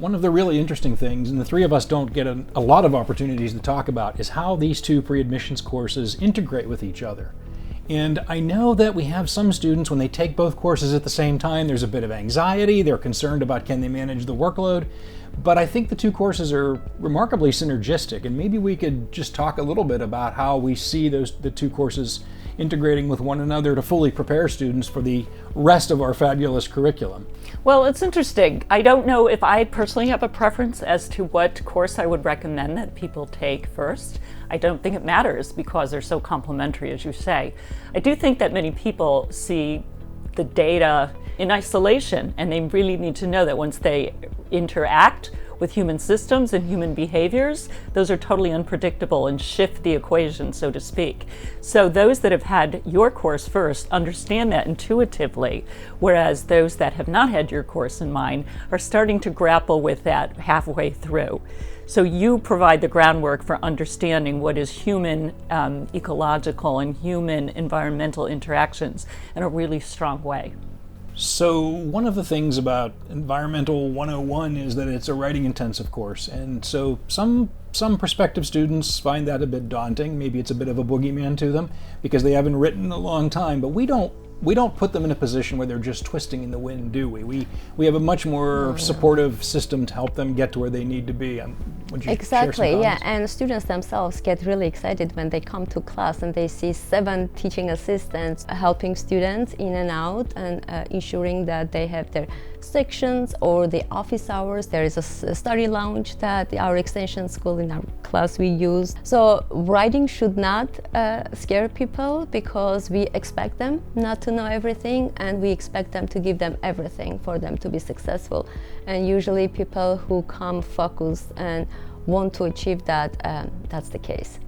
one of the really interesting things, and the three of us don't get a lot of opportunities to talk about, is how these two pre-admissions courses integrate with each other. And I know that we have some students, when they take both courses at the same time, there's a bit of anxiety. They're concerned about can they manage the workload. But I think the two courses are remarkably synergistic, and maybe we could just talk a little bit about how we see the two courses integrating with one another to fully prepare students for the rest of our fabulous curriculum. Well, it's interesting. I don't know if I personally have a preference as to what course I would recommend that people take first. I don't think it matters because they're so complementary, as you say. I do think that many people see the data in isolation, and they really need to know that once they interact with human systems and human behaviors, those are totally unpredictable and shift the equation, so to speak. So those that have had your course first understand that intuitively, whereas those that have not had your course in mind are starting to grapple with that halfway through. So you provide the groundwork for understanding what is human ecological and human environmental interactions in a really strong way. So one of the things about Environmental 101 is that it's a writing intensive course, and so some prospective students find that a bit daunting. Maybe it's a bit of a boogeyman to them because they haven't written in a long time, but we don't put them in a position where they're just twisting in the wind, do we? We have a much more supportive system to help them get to where they need to be. Would you Exactly, share some yeah, comments? and students themselves get really excited when they come to class and they see 7 teaching assistants helping students in and out and ensuring that they have their sections or the office hours. There is a study lounge that our extension school in our class we use. So writing should not scare people because we expect them not to know everything, and we expect them to give them everything for them to be successful. And usually people who come focused and want to achieve that, that's the case.